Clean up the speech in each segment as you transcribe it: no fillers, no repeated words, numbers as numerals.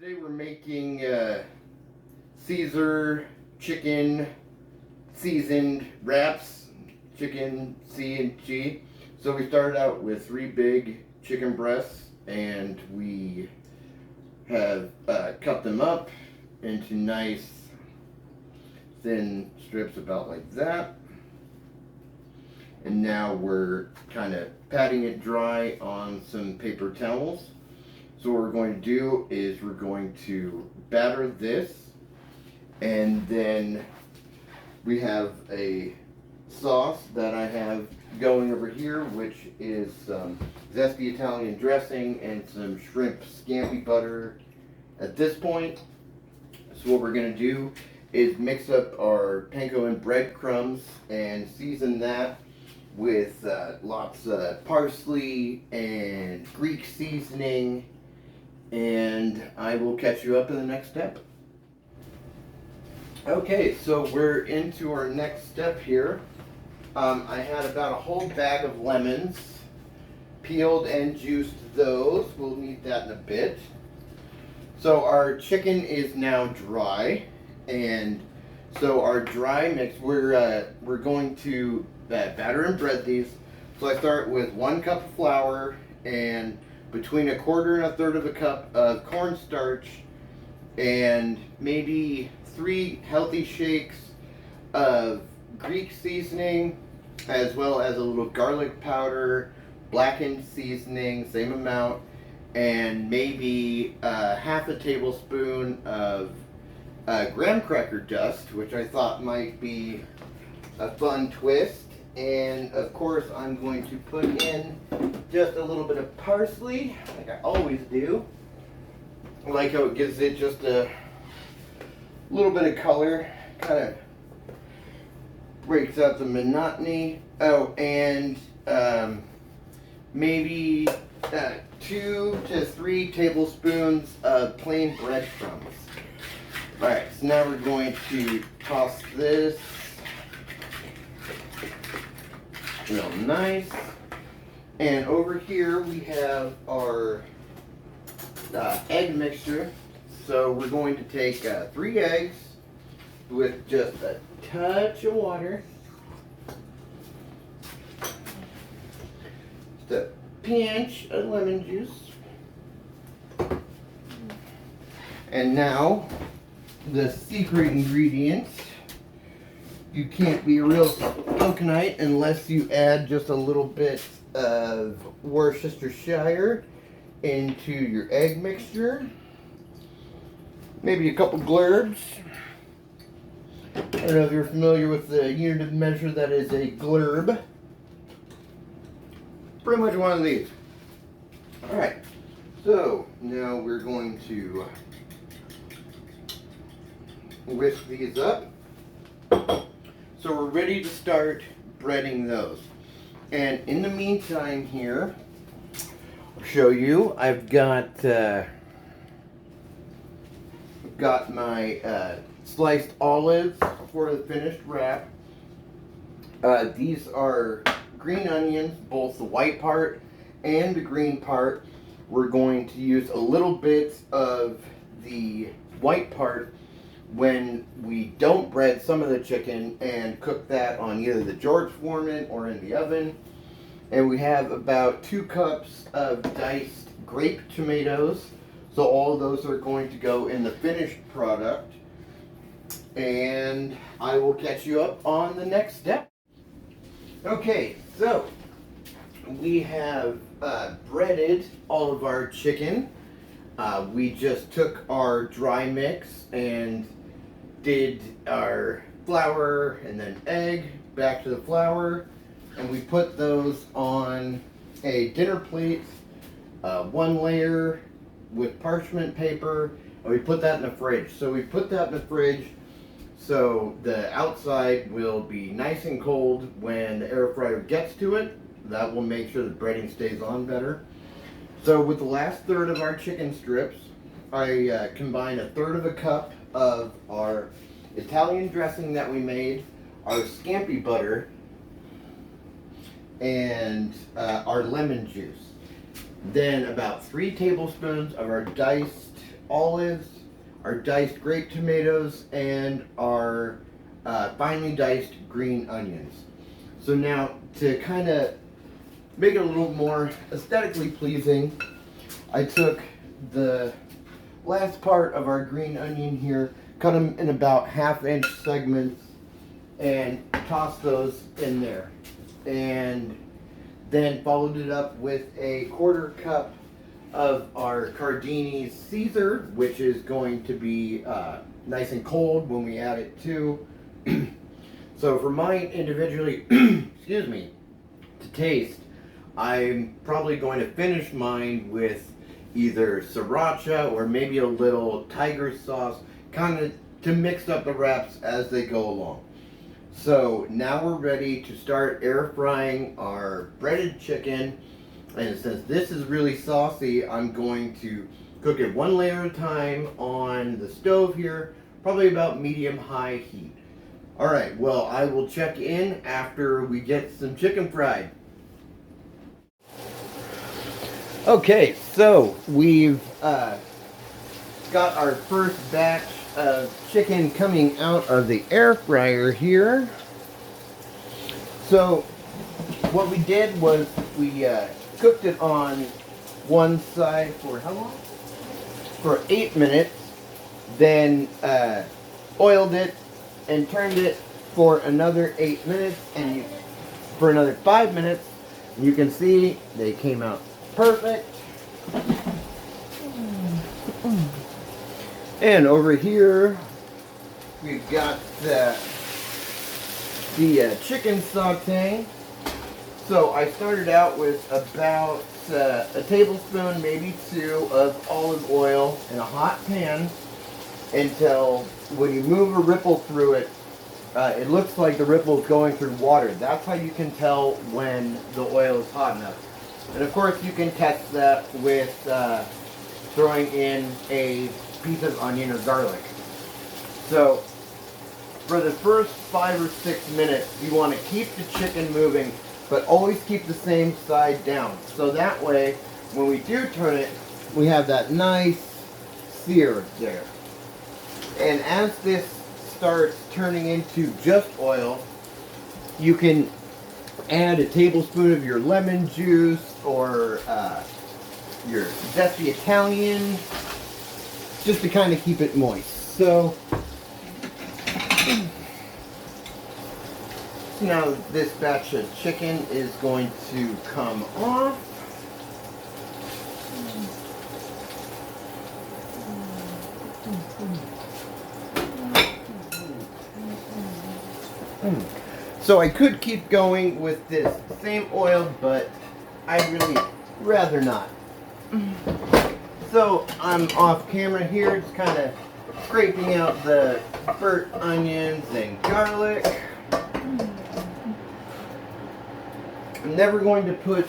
Today we're making Caesar chicken seasoned wraps, chicken C and G. So we started out with 3 big chicken breasts, and we have cut them up into nice thin strips about like that. And now we're kind of patting it dry on some paper towels. So what we're going to do is we're going to batter this, and then we have a sauce that I have going over here, which is some zesty Italian dressing and some shrimp scampi butter at this point. So what we're going to do is mix up our panko and breadcrumbs and season that with lots of parsley and Greek seasoning, and I will catch you up in the next step. Okay, so we're into our next step here. I had about a whole bag of lemons, peeled and juiced those. We'll need that in a bit. So our chicken is now dry, and so our dry mix, we're going to batter and bread these. So I start with 1 cup of flour and between 1/4 and 1/3 of a cup of cornstarch, and maybe 3 healthy shakes of Greek seasoning, as well as a little garlic powder, blackened seasoning, same amount, and maybe 1/2 tablespoon of graham cracker dust, which I thought might be a fun twist. And of course I'm going to put in just a little bit of parsley, like I always do. I like how it gives it just a little bit of color, kind of breaks out the monotony. Oh, and maybe 2 to 3 tablespoons of plain breadcrumbs. Alright, so now we're going to toss this real nice. And over here we have our egg mixture. So we're going to take 3 eggs with just a touch of water, just a pinch of lemon juice, and now the secret ingredient. You can't be a real coconut unless you add just a little bit of Worcestershire into your egg mixture. Maybe a couple glurps. I don't know if you're familiar with the unit of measure that is a glurb. Pretty much one of these. Alright, so now we're going to whisk these up. So we're ready to start breading those. And in the meantime here, I'll show you, I've got my sliced olives for the finished wrap. These are green onions, both the white part and the green part. We're going to use a little bit of the white part when we don't bread some of the chicken and cook that on either the George Foreman or in the oven. And we have about 2 cups of diced grape tomatoes. So all of those are going to go in the finished product. And I will catch you up on the next step. Okay, so we have breaded all of our chicken. We just took our dry mix and did our flour and then egg, back to the flour, and we put those on a dinner plate, 1 layer with parchment paper, and we put that in the fridge. So we put that in the fridge so the outside will be nice and cold when the air fryer gets to it. That will make sure the breading stays on better. So with the last 1/3 of our chicken strips, I combine 1/3 of a cup of our Italian dressing that we made, our scampi butter, and our lemon juice. Then about 3 tablespoons of our diced olives, our diced grape tomatoes, and our finely diced green onions. So now, to kind of make it a little more aesthetically pleasing, I took the last part of our green onion here, cut them in about 1/2-inch segments, and tossed those in there. And then followed it up with a 1/4 cup of our Cardinis Caesar, which is going to be nice and cold when we add it to. So for mine individually, excuse me, to taste, I'm probably going to finish mine with either sriracha or maybe a little tiger sauce, kind of to mix up the wraps as they go along. So now we're ready to start air frying our breaded chicken. And since this is really saucy, I'm going to cook it 1 layer at a time on the stove here, probably about medium-high heat. All right, well, I will check in after we get some chicken fried. Okay, so we've got our first batch of chicken coming out of the air fryer here. So what we did was we cooked it on one side for how long? For 8 minutes, then oiled it and turned it for another 8 minutes, and for another 5 minutes. You can see they came out perfect. And over here we've got the chicken sauté. So I started out with about a tablespoon, maybe 2, of olive oil in a hot pan until when you move a ripple through it, it looks like the ripple is going through water. That's how you can tell when the oil is hot enough. And of course you can test that with throwing in a piece of onion or garlic. So for the first 5 or 6 minutes, you want to keep the chicken moving, but always keep the same side down. So that way, when we do turn it, we have that nice sear there. And as this starts turning into just oil, you can add a tablespoon of your lemon juice or your zety Italian, just to kind of keep it moist. So now this batch of chicken is going to come off. So I could keep going with this same oil, but I'd really rather not. So I'm off camera here, just kind of scraping out the burnt onions and garlic. I'm never going to put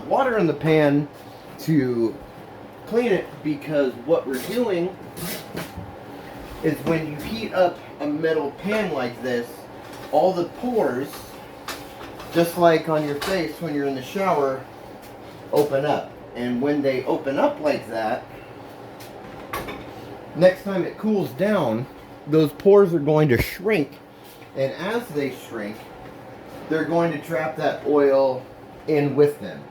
water in the pan to clean it, because what we're doing is when you heat up a metal pan like this, all the pores, just like on your face when you're in the shower, open up. And when they open up like that, next time it cools down, those pores are going to shrink. And as they shrink, they're going to trap that oil in with them.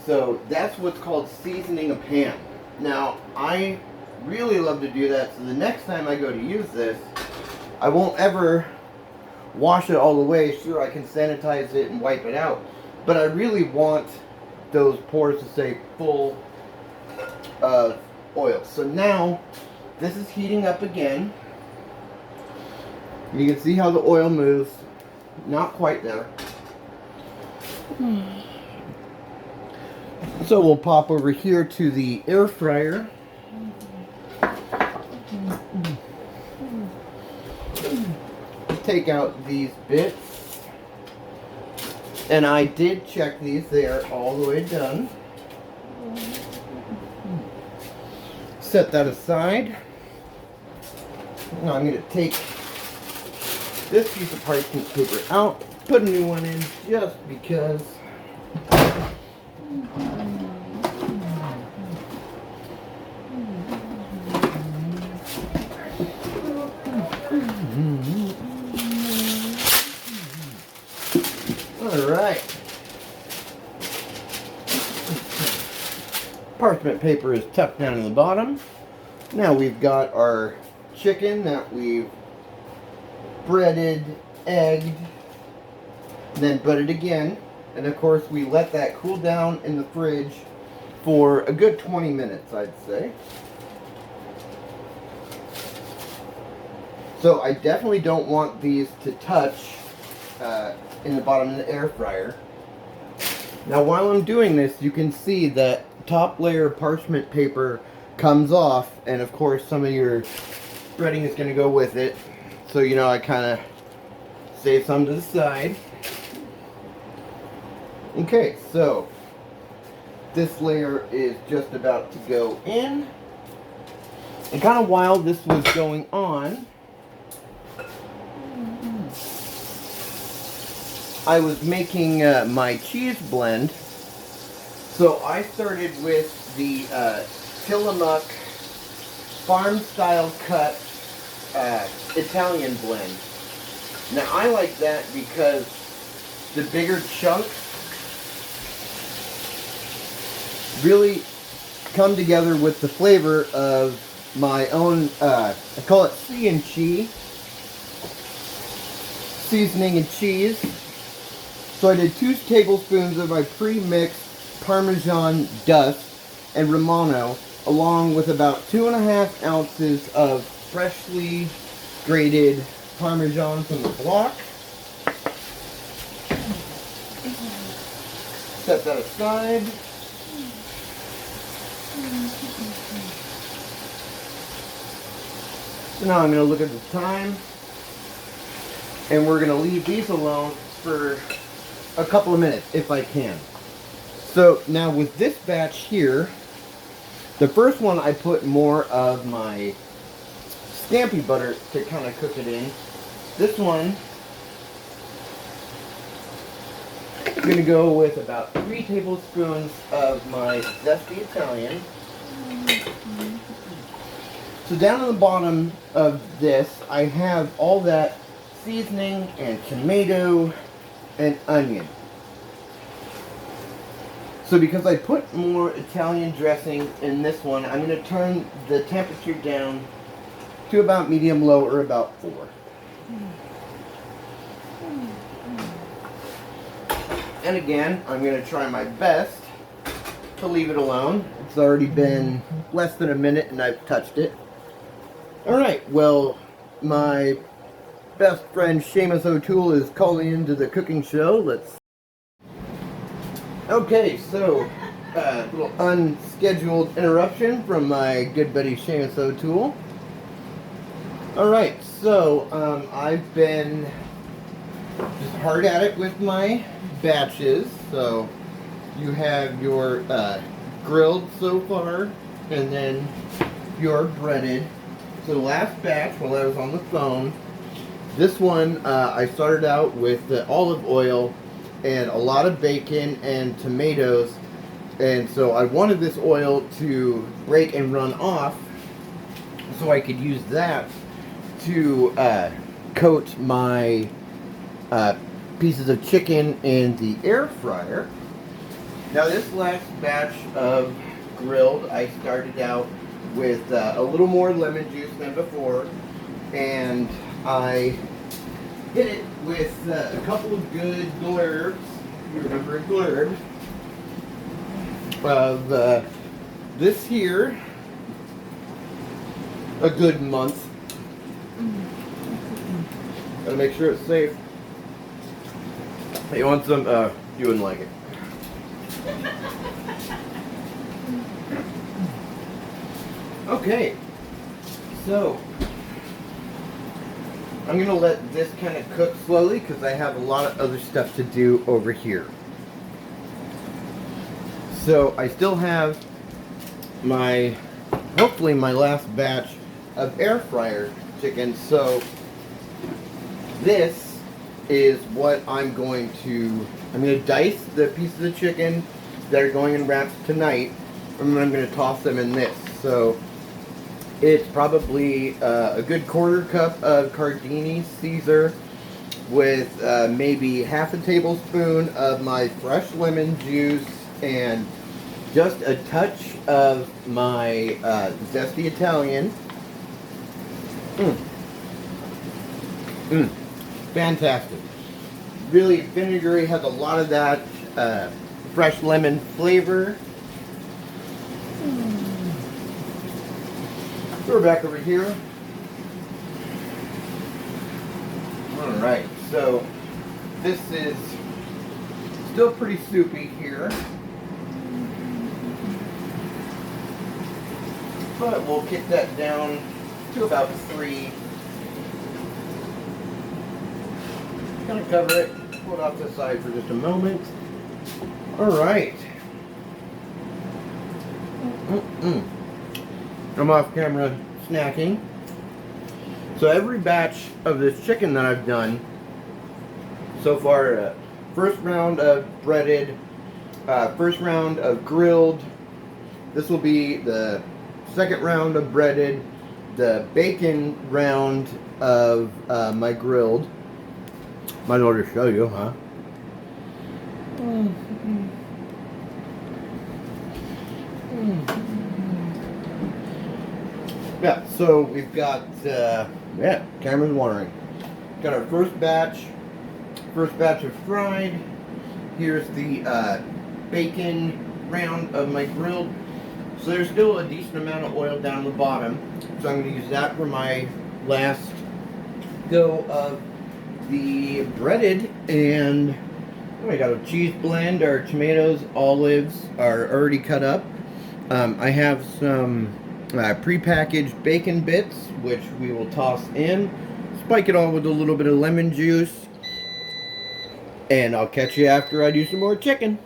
So that's what's called seasoning a pan. Now, I really love to do that, so the next time I go to use this, I won't ever wash it all the way. Sure, I can sanitize it and wipe it out, but I really want those pores to stay full of oil. So now this is heating up again. You can see how the oil moves. Not quite there. So we'll pop over here to the air fryer. Take out these bits. And I did check these. They are all the way done. Set that aside. Now I'm going to take this piece of parchment paper out, put a new one in just because. parchment paper is tucked down in the bottom. Now we've got our chicken that we've breaded, egged, then breaded again. And of course we let that cool down in the fridge for a good 20 minutes, I'd say. So I definitely don't want these to touch in the bottom of the air fryer. Now while I'm doing this, you can see that top layer of parchment paper comes off, and of course some of your breading is going to go with it. So you know, I kind of save some to the side. Okay, so this layer is just about to go in. And kind of while this was going on, I was making my cheese blend. So I started with the Tillamook farm style cut Italian blend. Now I like that because the bigger chunks really come together with the flavor of my own, I call it C&C, seasoning and cheese. So I did 2 tablespoons of my pre-mixed Parmesan dust and Romano, along with about 2.5 ounces of freshly grated Parmesan from the block. Set that aside. So now I'm going to look at the time, and we're going to leave these alone for a couple of minutes if I can. So now with this batch here, the first one I put more of my scampi butter to kind of cook it in. This one I'm going to go with about 3 tablespoons of my zesty Italian. So down on the bottom of this, I have all that seasoning and tomato and onion. So because I put more Italian dressing in this one, I'm going to turn the temperature down to about medium-low, or about 4. And again, I'm going to try my best to leave it alone. It's already been less than a minute and I've touched it. Alright, well, my best friend Seamus O'Toole is calling into the cooking show. Let's... Okay, so, a little unscheduled interruption from my good buddy Seamus O'Toole. Alright, so, I've been just hard at it with my batches. So, you have your grilled so far, and then your breaded. So the last batch, while I was on the phone, this one I started out with the olive oil and a lot of bacon and tomatoes, and so I wanted this oil to break and run off so I could use that to coat my pieces of chicken in the air fryer. Now this last batch of grilled, I started out with a little more lemon juice than before, and I hit it with a couple of good blurbs. You remember a blurb of this here, a good month. Gotta make sure it's safe. Hey, you want some? You wouldn't like it. Okay, so I'm going to let this kind of cook slowly because I have a lot of other stuff to do over here. So I still have my, hopefully my last batch of air fryer chicken. So this is what I'm going to dice the pieces of chicken that are going in wraps tonight, and then I'm going to toss them in this. So it's probably a good 1/4 cup of Cardinis Caesar with maybe 1/2 tablespoon of my fresh lemon juice, and just a touch of my zesty Italian. Fantastic. Really vinegary, has a lot of that fresh lemon flavor. We're back over here. Alright, so this is still pretty soupy here. But we'll kick that down to about 3. Kind of cover it, pull it off to the side for just a moment. Alright. I'm off camera snacking. So every batch of this chicken that I've done so far, first round of breaded, first round of grilled. This will be the second round of breaded, the bacon round of my grilled. Might as well just show you, huh? Yeah, so we've got, yeah, camera's watering. Got our first batch of fried. Here's the bacon round of my grilled. So there's still a decent amount of oil down the bottom. So I'm going to use that for my last go of the breaded. And oh, I got a cheese blend. Our tomatoes, olives are already cut up. I have some pre-packaged bacon bits, which we will toss in. Spike it all with a little bit of lemon juice. And I'll catch you after I do some more chicken.